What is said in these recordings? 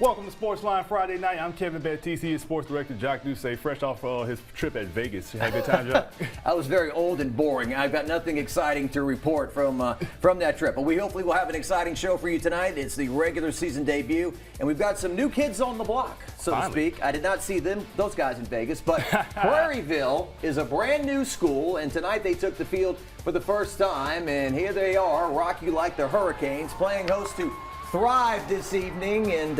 Welcome to Sportsline Friday Night. I'm Kevin Baptiste, his sports director, Jock Ducey, fresh off his trip at Vegas. You had a good time, Jock? I was very old and boring. I've got nothing exciting to report from that trip. But we hopefully will have an exciting show for you tonight. It's the regular season debut, and we've got some new kids on the block, so to speak. I did not see those guys in Vegas, but Prairieville is a brand new school, and tonight they took the field for the first time, and here they are, rock you like the Hurricanes, playing host to Thrive this evening. And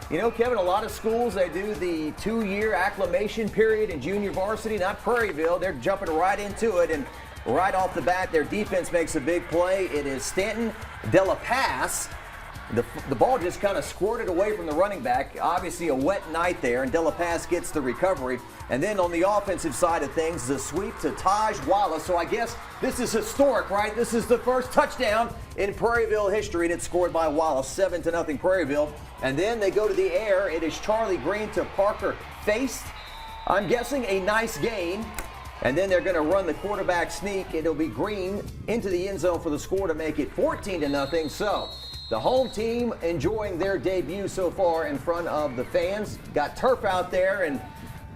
you know, Kevin, a lot of schools, they do the 2-year acclimation period in junior varsity. Not Prairieville. They're jumping right into it, and right off the bat, their defense makes a big play. It is Stanton de la Paz. The ball just kind of squirted away from the running back. Obviously a wet night there, and de la Paz gets the recovery. And then on the offensive side of things, the sweep to Taj Wallace. So I guess this is historic, right? This is the first touchdown in Prairieville history, and it's scored by Wallace, 7-0 Prairieville. And then they go to the air. It is Charlie Green to Parker Feist. I'm guessing a nice gain. And then they're going to run the quarterback sneak. It'll be Green into the end zone for the score to make it 14-0. So the home team enjoying their debut so far in front of the fans. Got turf out there, and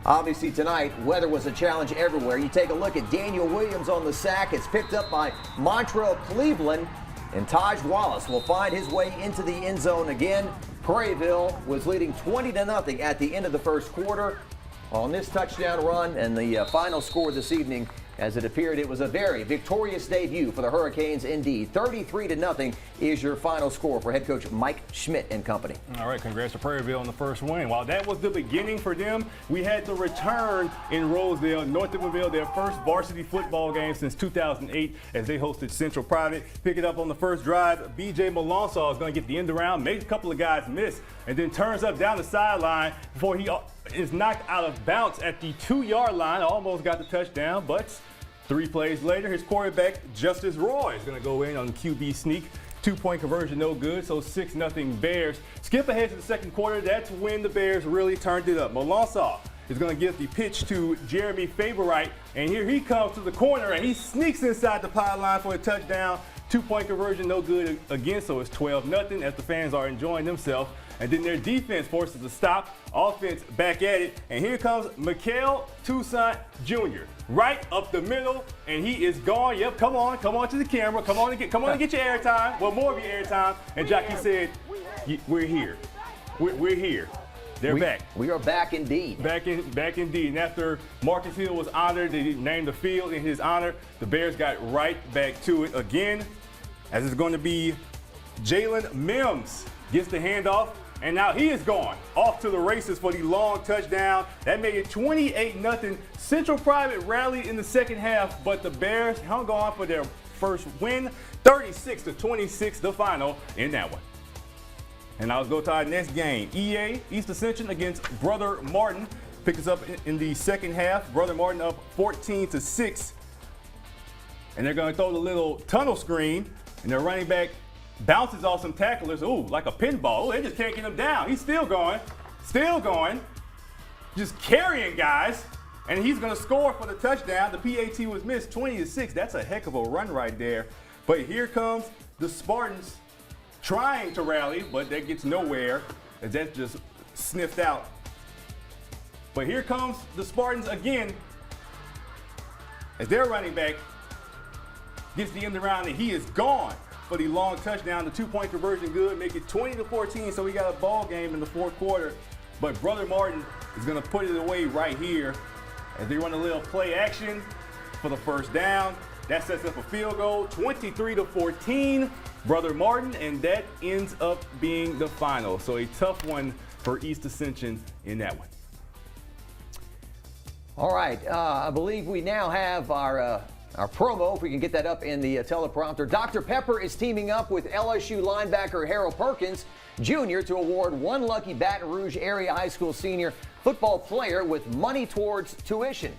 obviously tonight, weather was a challenge everywhere. You take a look at Daniel Williams on the sack. It's picked up by Montrell Cleveland, and Taj Wallace will find his way into the end zone again. Prairieville was leading 20-0 at the end of the first quarter on this touchdown run, and the final score this evening, as it appeared, it was a very victorious debut for the Hurricanes indeed. 33-0 is your final score for head coach Mike Schmidt and company. All right, congrats to Prairieville on the first win. While that was the beginning for them, we had the return in Roseville, Northville, their first varsity football game since 2008 as they hosted Central Private. Pick it up on the first drive. B.J. Malonsaw is going to get the end around, made a couple of guys miss, and then turns up down the sideline before he is knocked out of bounds at the 2-yard line. Almost got the touchdown, but 3 plays later, his quarterback, Justice Roy, is going to go in on the QB sneak. 2-point conversion, no good, so 6-0 Bears. Skip ahead to the second quarter. That's when the Bears really turned it up. Malonsaw is going to give the pitch to Jeremy Favorite, and here he comes to the corner, and he sneaks inside the pylon for a touchdown. 2-point conversion, no good again, so it's 12-0 as the fans are enjoying themselves. And then their defense forces a stop, offense back at it, and here comes Mikael Toussaint Jr. right up the middle, and he is gone. Yep, come on to the camera. Come on and get your airtime. Well, more of your airtime. And Jackie said, "We're here. We're here." They're back. We are back indeed. Back indeed. And after Marcus Hill was honored, they named the field in his honor. The Bears got right back to it again, as it's going to be Jalen Mims gets the handoff. And now he is gone off to the races for the long touchdown. That made it 28-0. Central Private rallied in the second half, but the Bears hung on for their first win, 36-26, the final in that one. And now let's go to our next game. EA, East Ascension against Brother Martin. Pick us up in the second half. Brother Martin up 14-6. And they're going to throw the little tunnel screen, and their running back bounces off some tacklers. Ooh, like a pinball. Ooh, they just can't get him down. He's still going. Just carrying guys. And he's going to score for the touchdown. The PAT was missed, 20-6. That's a heck of a run right there. But here comes the Spartans trying to rally, but that gets nowhere as that's just sniffed out. But here comes the Spartans again as their running back gets the end around, and he is gone for the long touchdown. The 2-point conversion good, make it 20-14, so we got a ball game in the fourth quarter. But Brother Martin is going to put it away right here as they run a little play action for the first down. That sets up a field goal, 23-14, Brother Martin, and that ends up being the final. So a tough one for East Ascension in that one. All right, I believe we now have our promo, if we can get that up in the teleprompter. Dr. Pepper is teaming up with LSU linebacker Harold Perkins Jr. to award one lucky Baton Rouge area high school senior football player with money towards tuition.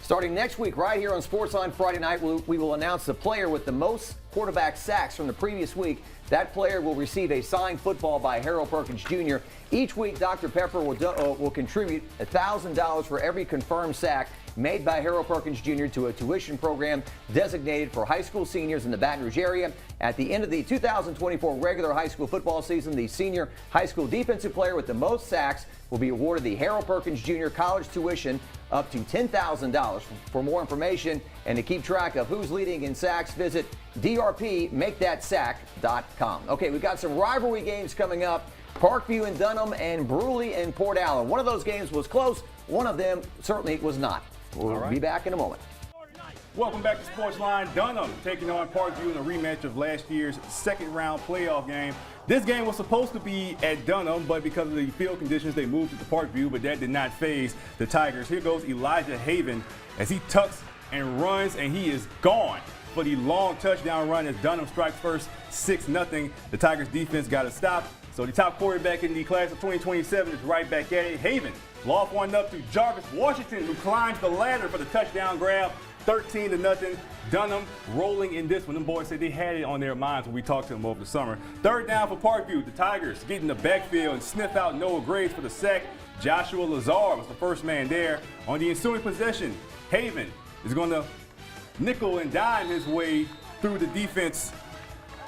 Starting next week right here on Sportsline Friday Night, we will announce the player with the most quarterback sacks from the previous week, that player will receive a signed football by Harold Perkins Jr. Each week, Dr. Pepper will contribute $1,000 for every confirmed sack made by Harold Perkins Jr. to a tuition program designated for high school seniors in the Baton Rouge area. At the end of the 2024 regular high school football season, the senior high school defensive player with the most sacks will be awarded the Harold Perkins Jr. college tuition up to $10,000. For more information and to keep track of who's leading in sacks, visit drpmakethatsack.com. Okay, we've got some rivalry games coming up. Parkview and Dunham and Bruy and Port Allen. One of those games was close. One of them certainly was not. We'll be back in a moment. Welcome back to Sportsline. Dunham taking on Parkview in a rematch of last year's second-round playoff game. This game was supposed to be at Dunham, but because of the field conditions, they moved it to Parkview, but that did not faze the Tigers. Here goes Elijah Haven as he tucks and runs, and he is gone for the long touchdown run as Dunham strikes first, 6-0. The Tigers defense got to stop. So the top quarterback in the class of 2027 is right back at it. Haven loft one up to Jarvis Washington, who climbs the ladder for the touchdown grab, 13-0. Dunham rolling in this one. Them boys said they had it on their minds when we talked to them over the summer. Third down for Parkview. The Tigers get in the backfield and sniff out Noah Graves for the sack. Joshua Lazar was the first man there. On the ensuing possession, Haven is going to nickel and dime his way through the defense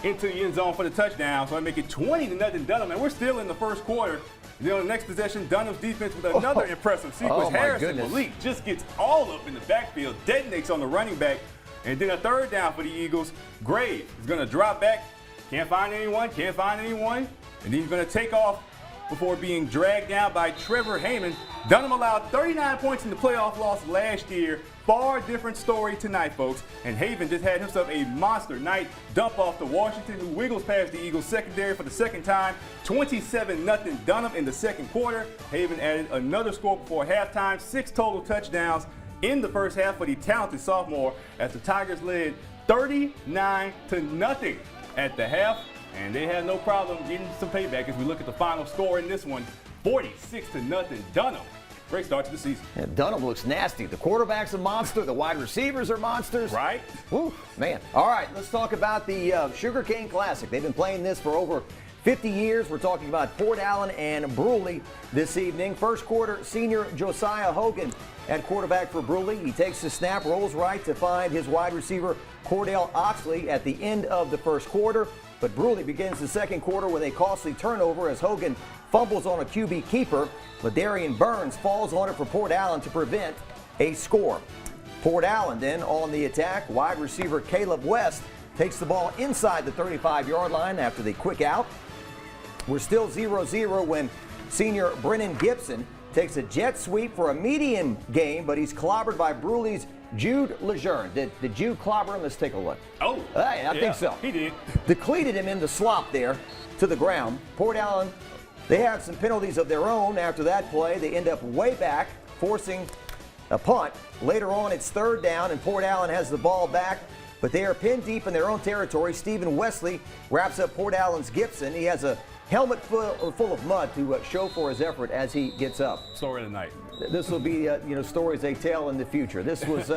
into the end zone for the touchdown. So I make it 20-0 Dunham, and we're still in the first quarter. Then on the next possession, Dunham's defense with another impressive sequence. Harrison Malik just gets all up in the backfield, detonates on the running back, and then a third down for the Eagles. Graves is going to drop back, can't find anyone, and then he's going to take off before being dragged down by Trevor Heyman. Dunham allowed 39 points in the playoff loss last year. Far different story tonight, folks. And Haven just had himself a monster night. Dump off to Washington, who wiggles past the Eagles secondary for the second time. 27-0 Dunham in the second quarter. Haven added another score before halftime. 6 total touchdowns in the first half for the talented sophomore as the Tigers led 39-0 at the half. And they had no problem getting some payback as we look at the final score in this one. 46-0 Dunham. Great start to the season. Yeah, Dunham looks nasty. The quarterback's a monster. The wide receivers are monsters. Right? Woo, man. All right, let's talk about the Sugarcane Classic. They've been playing this for over 50 years. We're talking about Port Allen and Bruy this evening. First quarter, senior Josiah Hogan at quarterback for Bruy. He takes the snap, rolls right to find his wide receiver Cordell Oxley at the end of the first quarter. But Bruy begins the second quarter with a costly turnover as Hogan fumbles on a QB keeper. Ladarian Burns falls on it for Port Allen to prevent a score. Port Allen then on the attack. Wide receiver Caleb West takes the ball inside the 35-yard line after the quick out. We're still 0-0 when senior Brennan Gibson takes a jet sweep for a medium gain, but he's clobbered by Bruley's Jude Lejeune. Did Jude clobber him? Let's take a look. Oh, I think so. He did. Decleated him in the slop there to the ground. Port Allen, they have some penalties of their own after that play. They end up way back, forcing a punt. Later on, it's third down, and Port Allen has the ball back, but they are pinned deep in their own territory. Stephen Wesley wraps up Port Allen's Gibson. He has a helmet full of mud to show for his effort as he gets up. Story of the night. This will be, stories they tell in the future. This was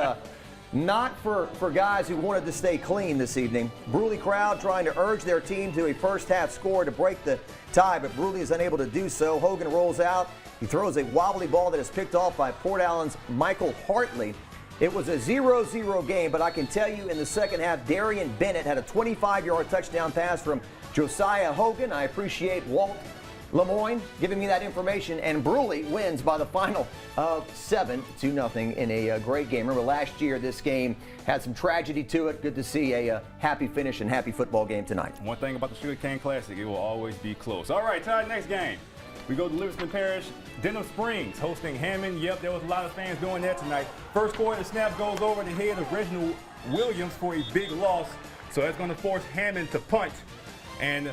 not for guys who wanted to stay clean this evening. Bruy crowd trying to urge their team to a first half score to break the tie, but Bruy is unable to do so. Hogan rolls out. He throws a wobbly ball that is picked off by Port Allen's Michael Hartley. It was a 0-0 game, but I can tell you in the second half, Darian Bennett had a 25-yard touchdown pass from Josiah Hogan. I appreciate Walt Lemoyne giving me that information, and Bruy wins by the final of 7-0 in a great game. Remember last year this game had some tragedy to it. Good to see a happy finish and happy football game tonight. One thing about the Sugarcane Classic, it will always be close. All right, to our next game. We go to Livingston Parish, Denham Springs hosting Hammond. Yep, there was a lot of fans doing that tonight. First quarter, the snap goes over the head of Reginald Williams for a big loss. So that's going to force Hammond to punt. And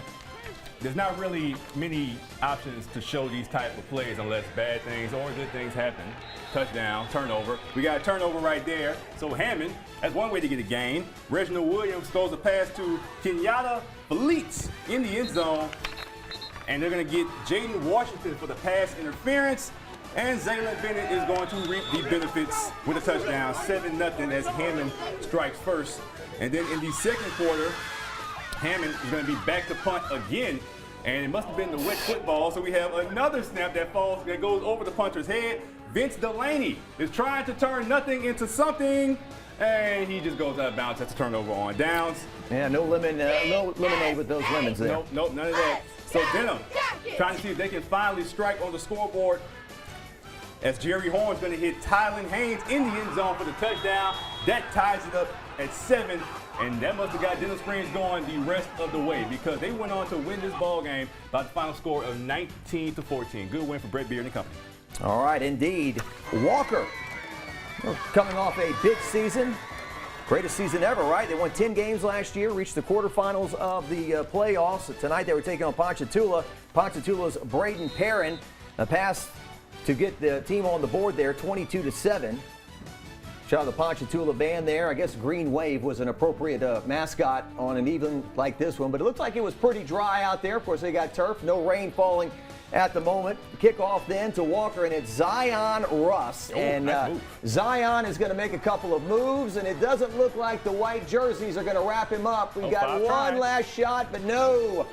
there's not really many options to show these type of plays unless bad things or good things happen. Touchdown, turnover. We got a turnover right there. So Hammond, that's one way to get a gain. Reginald Williams throws a pass to Kenyatta Felites in the end zone. And they're going to get Jaden Washington for the pass interference. And Zaylen Bennett is going to reap the benefits with a touchdown, 7-0 as Hammond strikes first. And then in the second quarter, Hammond is going to be back to punt again. And it must have been the wet football, so we have another snap that goes over the punter's head. Vince Delaney is trying to turn nothing into something, and he just goes out of bounds. That's a turnover on downs. Yeah, no lemonade with those lemons there. Nope, none of that. So Dunham trying to see if they can finally strike on the scoreboard, as Jerry Horn's going to hit Tylen Haynes in the end zone for the touchdown. That ties it up at 7, and that must have got Denham Springs going the rest of the way, because they went on to win this ball game by the final score of 19-14. Good win for Brett Beard and company. All right, indeed. Walker coming off a big season. Greatest season ever, right? They won 10 games last year, reached the quarterfinals of the playoffs. Tonight they were taking on Ponchatoula. Ponchatoula's Braden Perrin, a pass to get the team on the board there, 22-7. Shout out the Ponchatoula band there. I guess Green Wave was an appropriate mascot on an evening like this one, but it looked like it was pretty dry out there. Of course, they got turf, no rain falling at the moment. Kickoff then to Walker, and it's Zion Russ. Nice Zion is going to make a couple of moves, and it doesn't look like the white jerseys are going to wrap him up. We got one last shot, but no.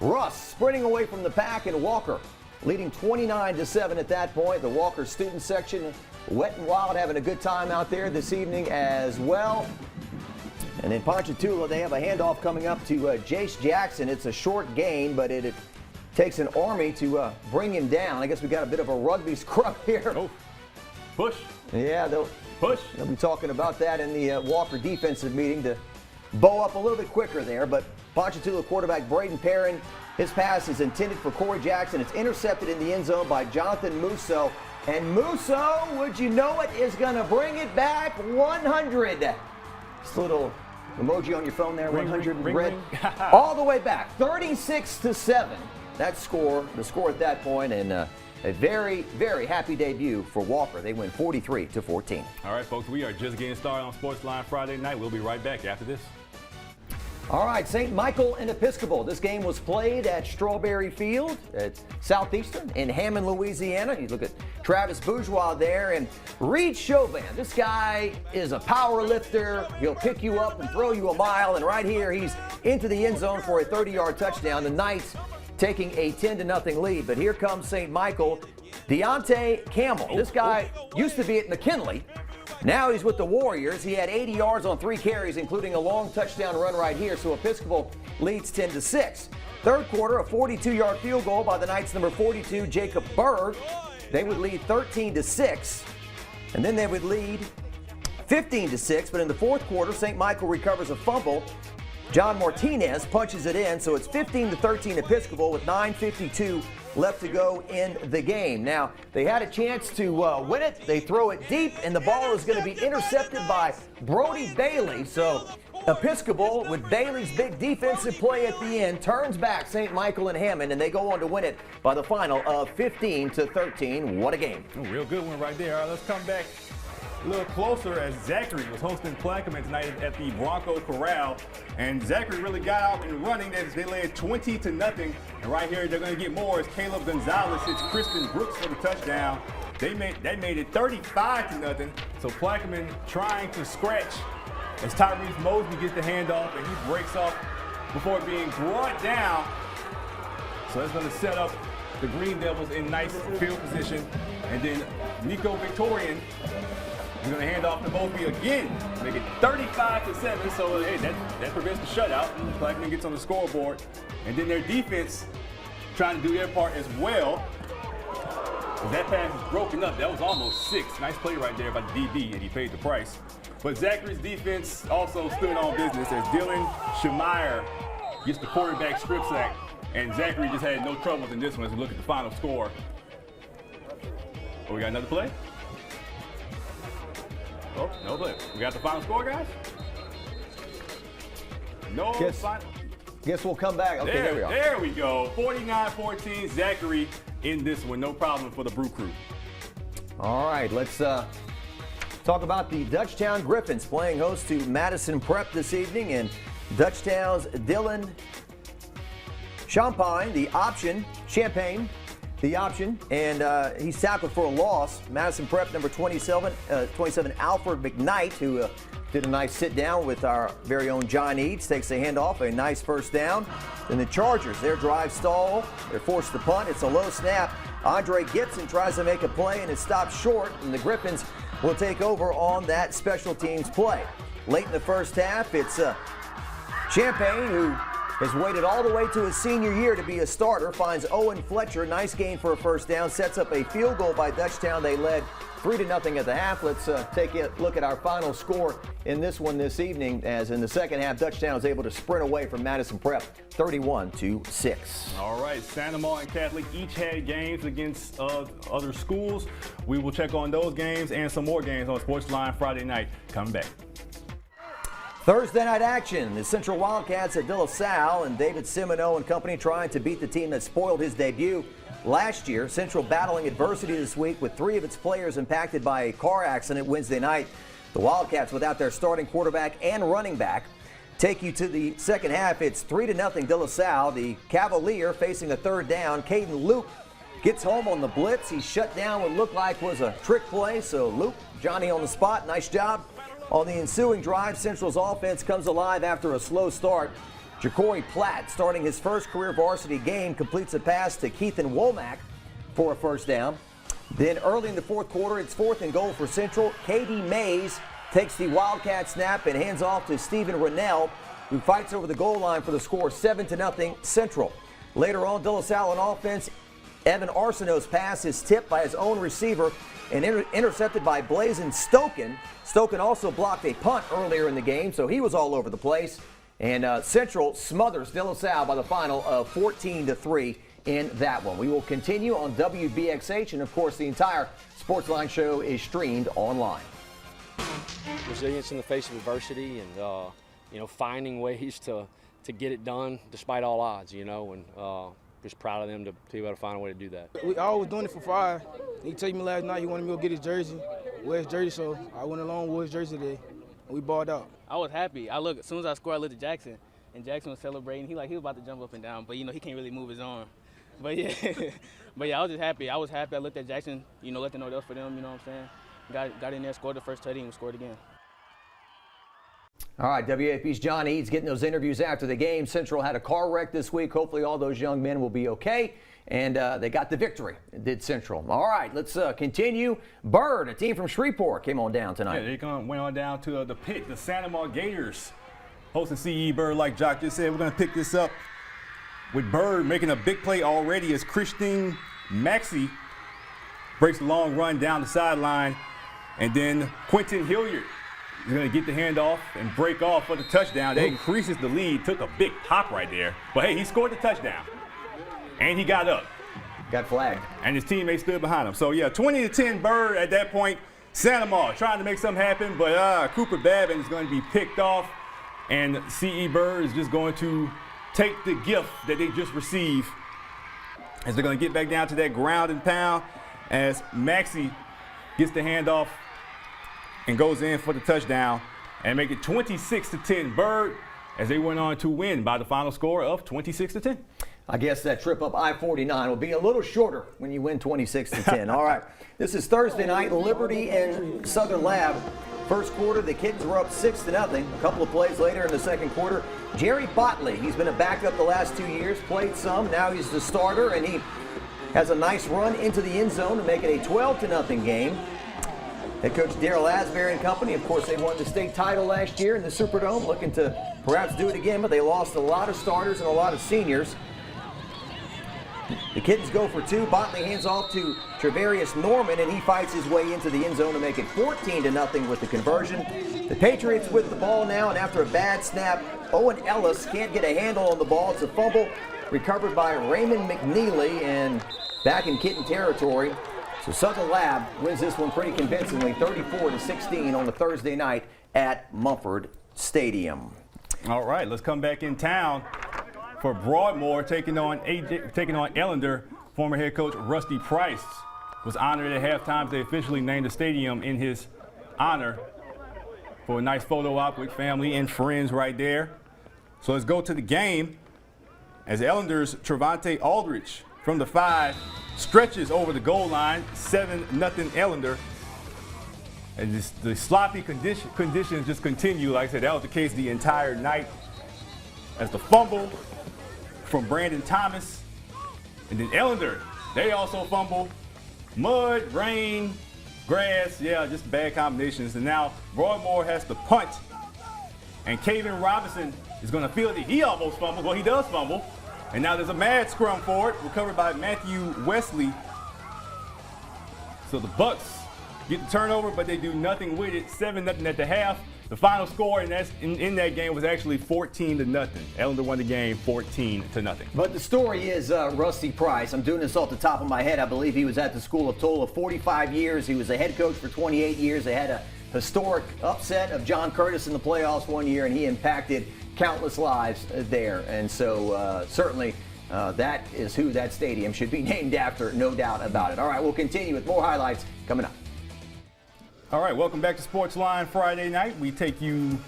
Russ sprinting away from the pack, and Walker leading 29-7 at that point. The Walker student section, wet and wild, having a good time out there this evening as well. And in Ponchatoula, they have a handoff coming up to Jace Jackson. It's a short gain, but it takes an army to bring him down. I guess we got a bit of a rugby scrub here. Oh, push. Yeah, they'll be talking about that in the Walker defensive meeting to bow up a little bit quicker there. But Ponchatoula quarterback Braden Perrin, his pass is intended for Corey Jackson. It's intercepted in the end zone by Jonathan Musso. And Musso, would you know it, is going to bring it back 100. This little emoji on your phone there, 100 in red. All the way back, 36-7. That score, the score at that point, and a very, very happy debut for Walker. They win 43-14. All right, folks, we are just getting started on Sportsline Friday night. We'll be right back after this. All right, St. Michael and Episcopal. This game was played at Strawberry Field at Southeastern in Hammond, Louisiana. You look at Travis Bourgeois there and Reed Chauvin. This guy is a power lifter. He'll pick you up and throw you a mile. And right here, he's into the end zone for a 30-yard touchdown. The Knights taking a 10-0 lead. But here comes St. Michael. Deontay Campbell. This guy used to be at McKinley. Now he's with the Warriors. He had 80 yards on 3 carries, including a long touchdown run right here. So Episcopal leads 10-6. Third quarter, a 42-yard field goal by the Knights' number 42, Jacob Berg. They would lead 13-6. And then they would lead 15-6. But in the fourth quarter, St. Michael recovers a fumble. John Martinez punches it in. So it's 15-13 Episcopal with 9:52 left to go in the game. Now, they had a chance to win it. They throw it deep, and the ball is going to be intercepted by Brody Bailey. So Episcopal, with Bailey's big defensive play at the end, turns back St. Michael and Hammond, and they go on to win it by the final of 15-13. What a game. A real good one right there. All right, let's come back a little closer as Zachary was hosting Plaquemine tonight at the Bronco Corral. And Zachary really got out and running as they led 20-0. And right here, they're going to get more as Caleb Gonzalez hits Kristen Brooks for the touchdown. That made it 35-0. So Plaquemine trying to scratch as Tyrese Mosby gets the handoff and he breaks off before being brought down. So that's going to set up the Green Devils in nice field position. And then Nico Victorian is going to hand off to Mosby again, make it 35-7. So hey, that prevents the shutout. Plaquemine gets on the scoreboard. And then their defense trying to do their part as well. That pass was broken up. That was almost 6. Nice play right there by the DB, and he paid the price. But Zachary's defense also stood on business as Dylan Schemeyer gets the quarterback strip sack. And Zachary just had no troubles in this one as we look at the final score. Oh, we got another play? Oh, no play. We got the final score, guys? No final. Guess we'll come back. Okay, there we are. There we go. 49-14, Zachary in this one. No problem for the Brew Crew. All right, let's talk about the Dutchtown Griffins playing host to Madison Prep this evening. And Dutchtown's Dylan Champagne, the option, and he's tackled for a loss. Madison Prep number 27, Alfred McKnight, who did a nice sit down with our very own John Eads. Takes the handoff, a nice first down. Then the Chargers, their drive stall. They're forced to punt. It's a low snap. Andre Gibson tries to make a play and is stopped short, and the Griffins will take over on that special teams play. Late in the first half, it's Champagne, who has waited all the way to his senior year to be a starter, finds Owen Fletcher. Nice gain for a first down, sets up a field goal by Dutchtown. They led 3-0 at the half. Let's take a look at our final score in this one this evening, as in the second half, Dutchtown was able to sprint away from Madison Prep 31-6. All right, Santa Maria and Catholic each had games against other schools. We will check on those games and some more games on Sportsline Friday night. Coming back. Thursday night action. The Central Wildcats at De La Salle, and David Simoneau and company trying to beat the team that spoiled his debut last year. Central battling adversity this week with 3 of its players impacted by a car accident Wednesday night. The Wildcats, without their starting quarterback and running back, take you to the second half. It's 3-0 De La Salle. The Cavalier facing a third down. Caden Luke gets home on the blitz. He's shut down what looked like was a trick play. So Luke, Johnny on the spot. Nice job. On the ensuing drive, Central's offense comes alive after a slow start. Ja'Cory Platt, starting his first career varsity game, completes a pass to Keithan Womack for a first down. Then early in the fourth quarter, it's 4th and goal for Central. K.D. Mays takes the Wildcat snap and hands off to Stephen Rennell, who fights over the goal line for the score, 7-0 Central. Later on, De La Salle on offense, Evan Arsenault's pass is tipped by his own receiver and intercepted by Blazin Stoken. Stoken also blocked a punt earlier in the game, so he was all over the place. And Central smothers De La Salle by the final of 14-3 in that one. We will continue on WBXH, and of course the entire Sportsline show is streamed online. Resilience in the face of adversity, and finding ways to get it done despite all odds, and just proud of them to be able to find a way to do that. We always doing it for fire. He told me last night he wanted me to go get his jersey, wear his jersey, so I went along with his jersey today. We balled out. I was happy. As soon as I scored, I looked at Jackson, and Jackson was celebrating. He was about to jump up and down, but he can't really move his arm. But yeah, I was just happy. I was happy. I looked at Jackson, let them know that was for them. You know what I'm saying? Got in there, scored the first touchdown, and scored again. All right, WAFB's John Eads getting those interviews after the game. Central had a car wreck this week. Hopefully all those young men will be okay. And they got the victory, did Central. All right, let's continue. Bird, a team from Shreveport, came on down tonight. Yeah, they went on down to the pit, the Santa Maria Gators, hosting CE Bird. Like Jock just said, we're going to pick this up with Bird making a big play already as Christine Maxey breaks the long run down the sideline. And then Quentin Hilliard is going to get the handoff and break off for the touchdown. That increases the lead, took a big hop right there. But hey, he scored the touchdown. And he got up. Got flagged. And his teammates stood behind him. So, yeah, 20-10 Bird at that point. Santa Maria trying to make something happen, but Cooper Babin is going to be picked off. And CE Bird is just going to take the gift that they just received as they're going to get back down to that ground and pound as Maxey gets the handoff and goes in for the touchdown and make it 26-10 Bird as they went on to win by the final score of 26-10. I guess that trip up I-49 will be a little shorter when you win 26-10. All right, this is Thursday night, Liberty and Southern Lab. First quarter, the Kittens were up 6-0. A couple of plays later in the second quarter, Jerry Botley, he's been a backup the last 2 years, played some, now he's the starter, and he has a nice run into the end zone to make it a 12-0 game. Head coach Darrell Asbury and company, of course, they won the state title last year in the Superdome, looking to perhaps do it again, but they lost a lot of starters and a lot of seniors. The Kittens go for 2. Botley hands off to Travarius Norman, and he fights his way into the end zone to make it 14-0 with the conversion. The Patriots with the ball now, and after a bad snap, Owen Ellis can't get a handle on the ball. It's a fumble recovered by Raymond McNeely, and back in Kitten territory. So Southern Lab wins this one pretty convincingly, 34-16 on the Thursday night at Mumford Stadium. All right, let's come back in town for Broadmore taking on Ellender. Former head coach Rusty Price was honored at halftime. They officially named the stadium in his honor for a nice photo op with family and friends right there. So let's go to the game as Ellender's Trevante Aldrich from the 5 stretches over the goal line, 7-0 Ellender. And the sloppy conditions just continue. Like I said, that was the case the entire night. As the fumble from Brandon Thomas. And then Ellender, they also fumble. Mud, rain, grass, yeah, just bad combinations. And now Broadmore has to punt. And Kaven Robinson is going to feel that he almost fumbled. Well, he does fumble. And now there's a mad scrum for it, recovered by Matthew Wesley. So the Bucks get the turnover, but they do nothing with it. 7-0 at the half. The final score in that game was actually 14-0. Ellender won the game 14-0. But the story is Rusty Price. I'm doing this off the top of my head. I believe he was at the School of Tola 45 years. He was a head coach for 28 years. They had a historic upset of John Curtis in the playoffs one year, and he impacted countless lives there. And so certainly that is who that stadium should be named after, no doubt about it. All right, we'll continue with more highlights coming up. All right, welcome back to Sportsline Friday Night. We take you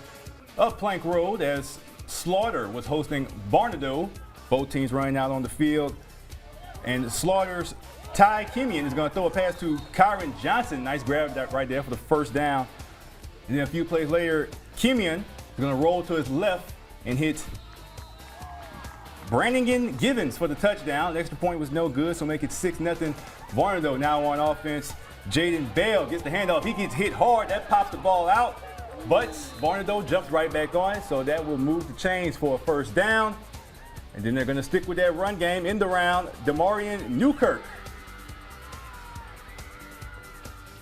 up Plank Road as Slaughter was hosting Baranado. Both teams running out on the field. And Slaughter's Ty Kimian is going to throw a pass to Kyron Johnson. Nice grab that right there for the first down. And then a few plays later, Kimian is going to roll to his left and hit Brannigan Givens for the touchdown. The extra point was no good, so make it 6-0. Baranado now on offense. Jaden Bell gets the handoff. He gets hit hard. That pops the ball out. But Baranado jumps right back on it, so that will move the chains for a first down. And then they're going to stick with that run game in the round. Demarion Newkirk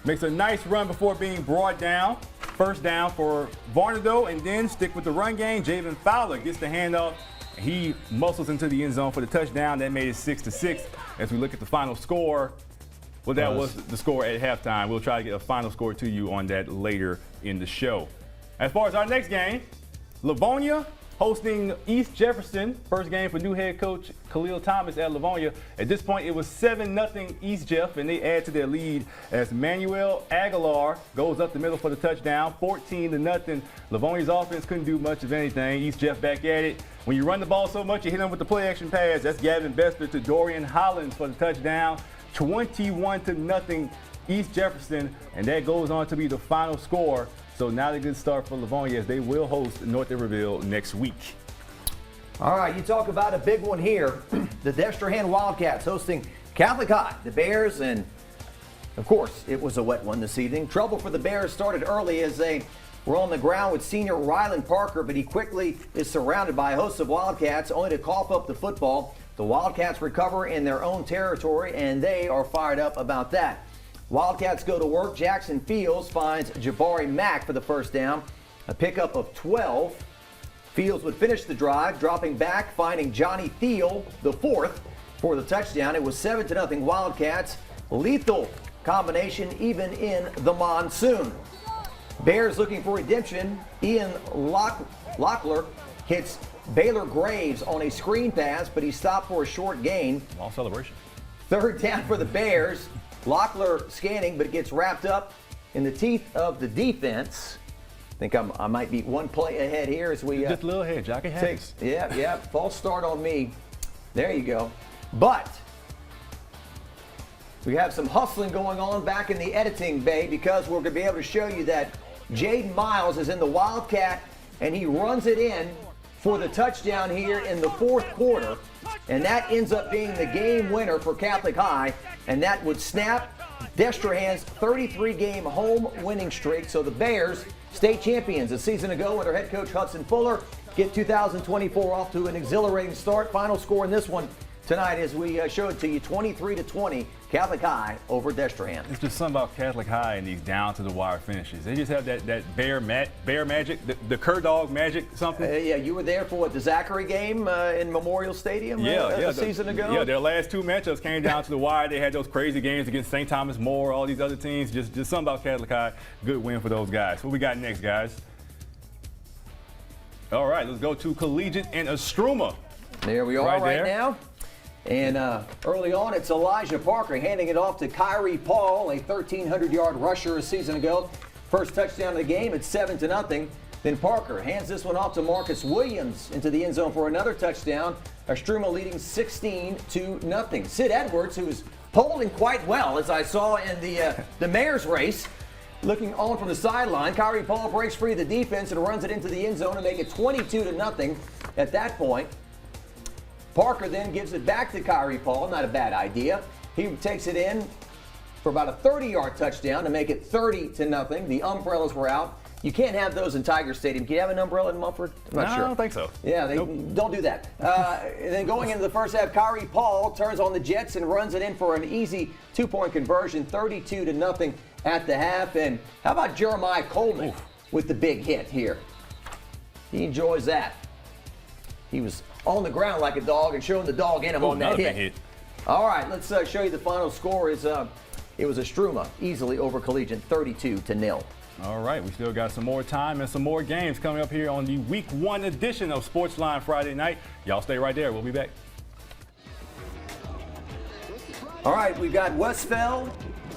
makes a nice run before being brought down. First down for Baranado, and then stick with the run game. Javen Fowler gets the handoff. He muscles into the end zone for the touchdown. That made it 6-6. As we look at the final score, well, that was the score at halftime. We'll try to get a final score to you on that later in the show. As far as our next game, Leonia hosting East Jefferson. First game for new head coach Khalil Thomas at Leonia. At this point, it was 7-0 East Jeff, and they add to their lead as Manuel Aguilar goes up the middle for the touchdown, 14-0. Livonia's offense couldn't do much of anything. East Jeff back at it. When you run the ball so much, you hit them with the play action pass. That's Gavin Bester to Dorian Hollins for the touchdown. 21-0 East Jefferson, and that goes on to be the final score. So not a good start for Leonia as they will host North Iberville next week. All right, you talk about a big one here. The Dexter Wildcats hosting Catholic High, the Bears, and of course it was a wet one this evening. Trouble for the Bears started early as they were on the ground with senior Rylan Parker, but he quickly is surrounded by a host of Wildcats, only to cough up the football. The Wildcats recover in their own territory, and they are fired up about that. Wildcats go to work. Jackson Fields finds Jabari Mack for the first down, a pickup of 12. Fields would finish the drive, dropping back, finding Johnny Thiel, the fourth, for the touchdown. It was 7-0 Wildcats. Lethal combination even in the monsoon. Bears looking for redemption. Ian Locklear hits Baylor Graves on a screen pass, but he stopped for a short gain. Long celebration. Third down for the Bears. Locklear scanning, but it gets wrapped up in the teeth of the defense. I think I might be one play ahead here as we just a little ahead, Jockey. Yeah, false start on me. There you go. But we have some hustling going on back in the editing bay because we're going to be able to show you that Jaden Miles is in the Wildcat and he runs it in for the touchdown here in the fourth quarter. And that ends up being the game winner for Catholic High. And that would snap Dexter's 33-game home winning streak. So the Bears, state champions a season ago under head coach Hudson Fuller, get 2024 off to an exhilarating start. Final score in this one tonight as we show it to you, 23-20, Catholic High over Dexter. It's just something about Catholic High and these down-to-the-wire finishes. They just have that bear magic, the cur dog magic, something. Yeah, you were there for the Zachary game in Memorial Stadium a season ago? Yeah, their last two matchups came down to the wire. They had those crazy games against St. Thomas More, all these other teams. Just something about Catholic High. Good win for those guys. What we got next, guys? All right, let's go to Collegiate and Estruma. There we are right now. And early on, it's Elijah Parker handing it off to Kyrie Paul, a 1,300-yard rusher a season ago. First touchdown of the game, it's 7-0. Then Parker hands this one off to Marcus Williams into the end zone for another touchdown. Estruma leading 16-0. Sid Edwards, who is polling quite well, as I saw in the mayor's race, Looking on from the sideline, Kyrie Paul breaks free of the defense and runs it into the end zone to make it 22-0 at that point. Parker then gives it back to Kyrie Paul. Not a bad idea. He takes it in for about a 30-yard touchdown to make it 30-0. The umbrellas were out. You can't have those in Tiger Stadium. Can you have an umbrella in Mumford? I'm not sure. I don't think so. Yeah, don't do that. And then going into the first half, Kyrie Paul turns on the Jets and runs it in for an easy 2-point conversion, 32-0 at the half. And how about Jeremiah Coleman with the big hit here? He enjoys that. He was on the ground like a dog and showing the dog in him on that hit. All right, let's show you the final score. It was a Struma easily over Collegiate, 32-0. All right, we still got some more time and some more games coming up here on the Week 1 edition of Sportsline Friday Night. Y'all stay right there. We'll be back. All right, we've got Westfeld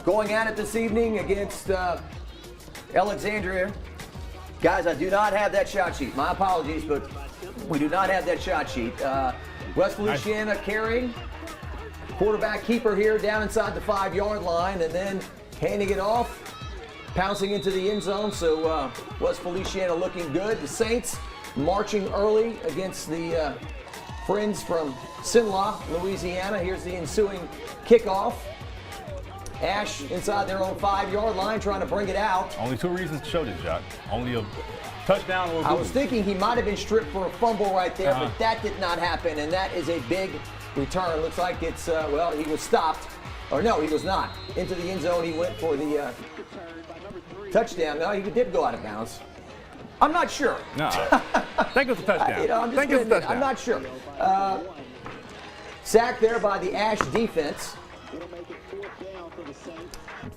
going at it this evening against Alexandria. Guys, I do not have that shot sheet. My apologies, but we do not have that shot sheet. West Feliciana carrying. Quarterback keeper here down inside the 5-yard line and then handing it off. Pouncing into the end zone, so West Feliciana looking good. The Saints marching early against the friends from Sinlock, Louisiana. Here's the ensuing kickoff. Ash inside their own 5-yard line trying to bring it out. Only 2 reasons to show this, Jock. Only a touchdown or a I was thinking he might have been stripped for a fumble right there, but that did not happen, and that is a big return. Looks like it's, well, he was stopped. Or no, he was not. Into the end zone, he went for the touchdown. No, he did go out of bounds. I'm not sure. No, I think it's a touchdown. I'm not sure. Sacked there by the Ash defense.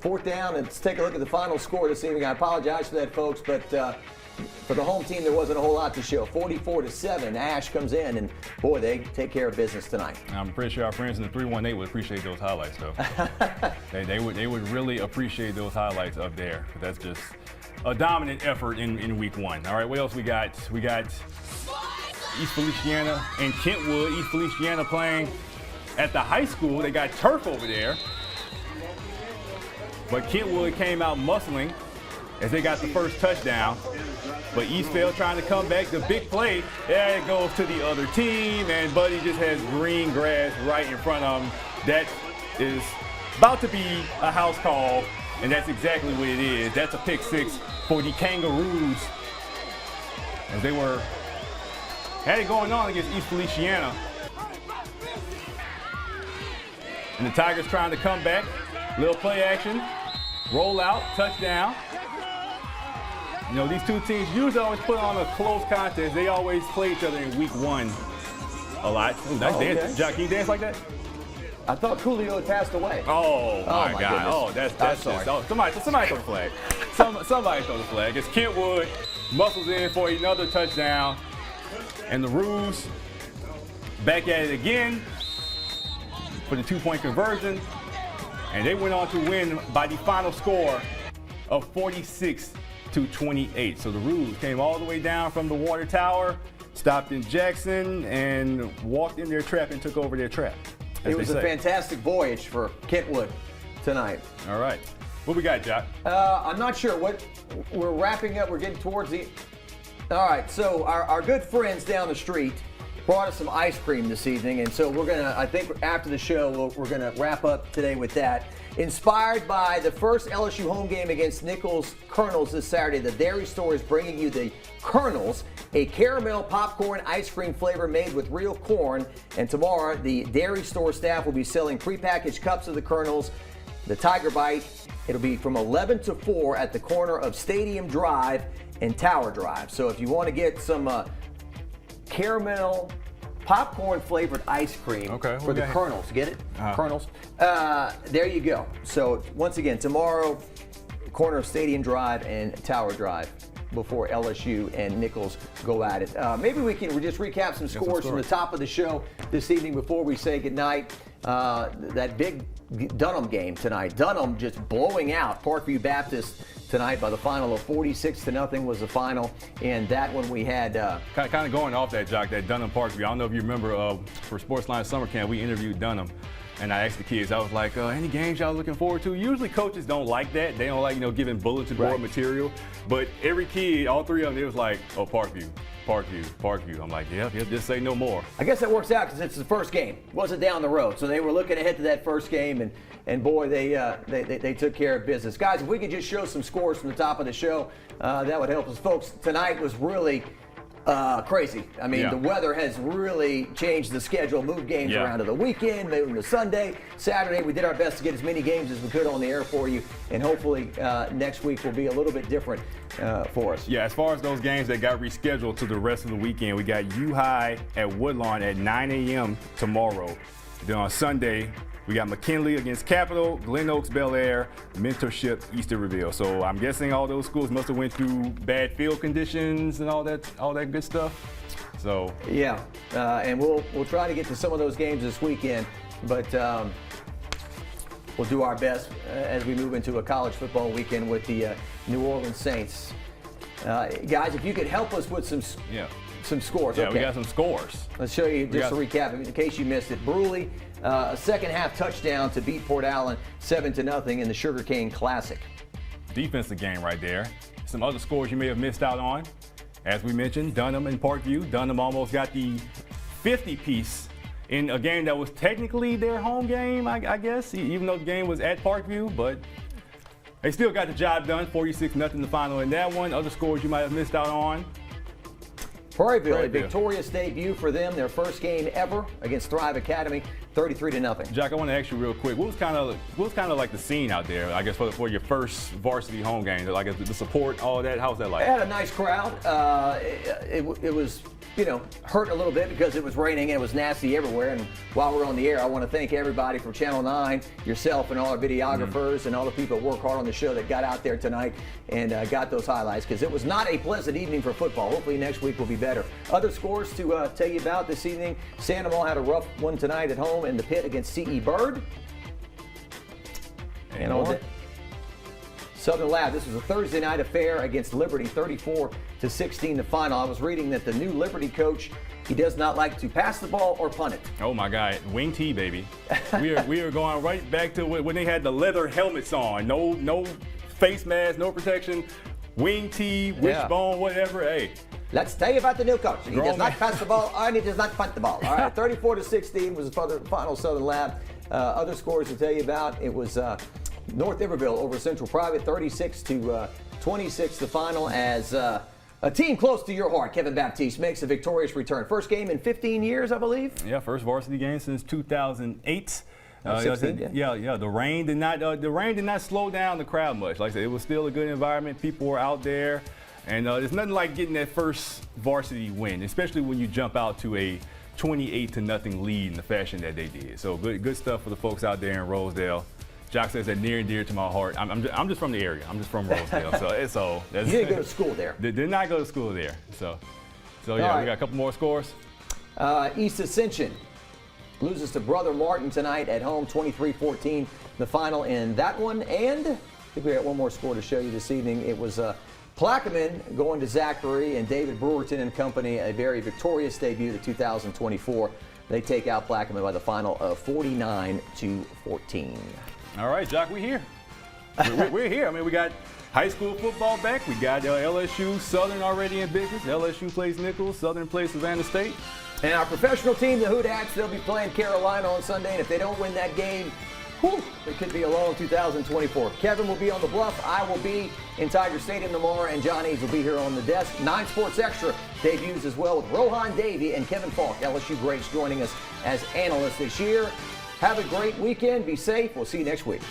4th down, and let's take a look at the final score this evening. I apologize for that, folks, but for the home team, there wasn't a whole lot to show. 44-7. Ash comes in, and boy, they take care of business tonight. I'm pretty sure our friends in the 318 would appreciate those highlights, though. they would really appreciate those highlights up there. That's just a dominant effort in Week 1. All right, what else we got? We got East Feliciana and Kentwood. East Feliciana playing at the high school. They got turf over there. But Kentwood came out muscling as they got the first touchdown. But Eastvale trying to come back. The big play, there it goes to the other team, and Buddy just has green grass right in front of him. That is about to be a house call, and that's exactly what it is. That's a pick 6 for the Kangaroos, as they had it going on against East Feliciana. And the Tigers trying to come back. Little play action, roll out, touchdown. You know, these two teams usually always put on a close contest. They always play each other in Week 1 a lot. Ooh, nice dance. Jack, can you dance like that? I thought Coolio had passed away. Oh my God. Goodness. Oh, that's sorry. just, somebody throw the flag. Somebody throw the flag. It's Kentwood, muscles in for another touchdown. And the Roos back at it again for the 2-point conversion. And they went on to win by the final score of 46-28. So the Roos came all the way down from the water tower, stopped in Jackson, and walked in their trap and took over their trap. It was a fantastic voyage for Kentwood tonight. All right. What we got, Jock? I'm not sure. We're wrapping up. We're getting towards the... All right, so our good friends down the street brought us some ice cream this evening, and so we're gonna, I think after the show, we're gonna wrap up today with that. Inspired by the first LSU home game against Nichols Colonels this Saturday, the Dairy Store is bringing you the Colonels, a caramel popcorn ice cream flavor made with real corn. And tomorrow, the Dairy Store staff will be selling prepackaged cups of the Colonels, the Tiger Bite. It'll be from 11 to 4 at the corner of Stadium Drive and Tower Drive. So if you want to get some caramel popcorn flavored ice cream for the Colonels. Get it? Colonels. There you go. So once again, tomorrow, corner of Stadium Drive and Tower Drive before LSU and Nichols go at it. Maybe we can just recap some scores from the top of the show this evening before we say goodnight. That big Dunham game tonight. Dunham just blowing out Parkview Baptist tonight by the final of 46-0 was the final. And that one we had... kind of going off that, Jock, that Dunham Parkview. I don't know if you remember for Sportsline Summer Camp, we interviewed Dunham. and I asked the kids, I was like, any games y'all looking forward to? Usually coaches don't like that. They don't like, giving bulletin board material. But every kid, all three of them, they was like, oh, Parkview. I'm like, yep, just say no more. I guess that works out because it's the first game. It wasn't down the road. So they were looking ahead to that first game, and boy, they took care of business. Guys, if we could just show some scores from the top of the show, that would help us. Folks, tonight was really crazy. I mean, the weather has really changed the schedule, moved games around to the weekend, moved them to Sunday, Saturday. We did our best to get as many games as we could on the air for you, and hopefully next week will be a little bit different for us. Yeah, as far as those games that got rescheduled to the rest of the weekend, we got U High at Woodlawn at 9 a.m. tomorrow. Then on Sunday, we got McKinley against Capital, Glen Oaks, Bel Air, Mentorship, Easter Reveal. So I'm guessing all those schools must have went through bad field conditions and all that good stuff. So yeah, and we'll try to get to some of those games this weekend, but we'll do our best as we move into a college football weekend with the New Orleans Saints. Guys, if you could help us with some scores. Yeah, okay. We got some scores. Let's show you just a recap in case you missed it. Bruy, a second half touchdown to beat Port Allen 7-0 in the Sugarcane Classic. Defensive game right there. Some other scores you may have missed out on. As we mentioned, Dunham and Parkview. Dunham almost got the 50-piece in a game that was technically their home game, I guess, even though the game was at Parkview, but they still got the job done, 46-0 the final in that one. Other scores you might have missed out on. Prairieville, a victorious debut for them, their first game ever against Thrive Academy, 33-0. Jack, I want to ask you real quick, what was kind of like the scene out there, I guess, for your first varsity home game? Like the support, all that, how was that like? It had a nice crowd. It was, hurt a little bit because it was raining and it was nasty everywhere. And while we're on the air, I want to thank everybody from Channel 9, yourself and all our videographers and all the people that work hard on the show that got out there tonight and got those highlights, because it was not a pleasant evening for football. Hopefully next week will be better. Other scores to tell you about this evening. Sandoval had a rough one tonight at home in the pit against C.E. Bird. And on Southern Lab, this was a Thursday night affair against Liberty, 34-16 the final. I was reading that the new Liberty coach, he does not like to pass the ball or punt it. Oh my God, wing T, baby. we are going right back to when they had the leather helmets on. No face mask, no protection. Wing T, wishbone, whatever. Hey. Let's tell you about the new coach. He does not pass the ball and he does not punt the ball. All right, 34-16 was the final Southern Lab. Other scores to tell you about, it was North Iberville over Central Private, 36-26 the final, as a team close to your heart, Kevin Baptiste, makes a victorious return. First game in 15 years, I believe. Yeah, first varsity game since 2008. 16, yeah. The rain did not slow down the crowd much. Like I said, it was still a good environment. People were out there, and there's nothing like getting that first varsity win, especially when you jump out to a 28-0 lead in the fashion that they did. So good stuff for the folks out there in Rosedale. Jock says that near and dear to my heart. I'm just from the area. I'm just from Rosedale. So you didn't go to school there. Did not go to school there. So yeah, right. We got a couple more scores. East Ascension loses to Brother Martin tonight at home, 23-14 the final in that one. And I think we got one more score to show you this evening. It was Plaquemine going to Zachary and David Brewerton and company, a very victorious debut to 2024. They take out Plaquemine by the final of 49-14. All right, Jock, we're here. We're here. I mean, we got high school football back. We got LSU, Southern already in business. LSU plays Nichols, Southern plays Savannah State. And our professional team, the Hootats, they'll be playing Carolina on Sunday. And if they don't win that game, it could be a long 2024. Kevin will be on the Bluff. I will be in Tiger Stadium tomorrow, and John Eaves will be here on the desk. 9 Sports Extra debuts as well with Rohan Davey and Kevin Falk, LSU greats, joining us as analysts this year. Have a great weekend. Be safe. We'll see you next week.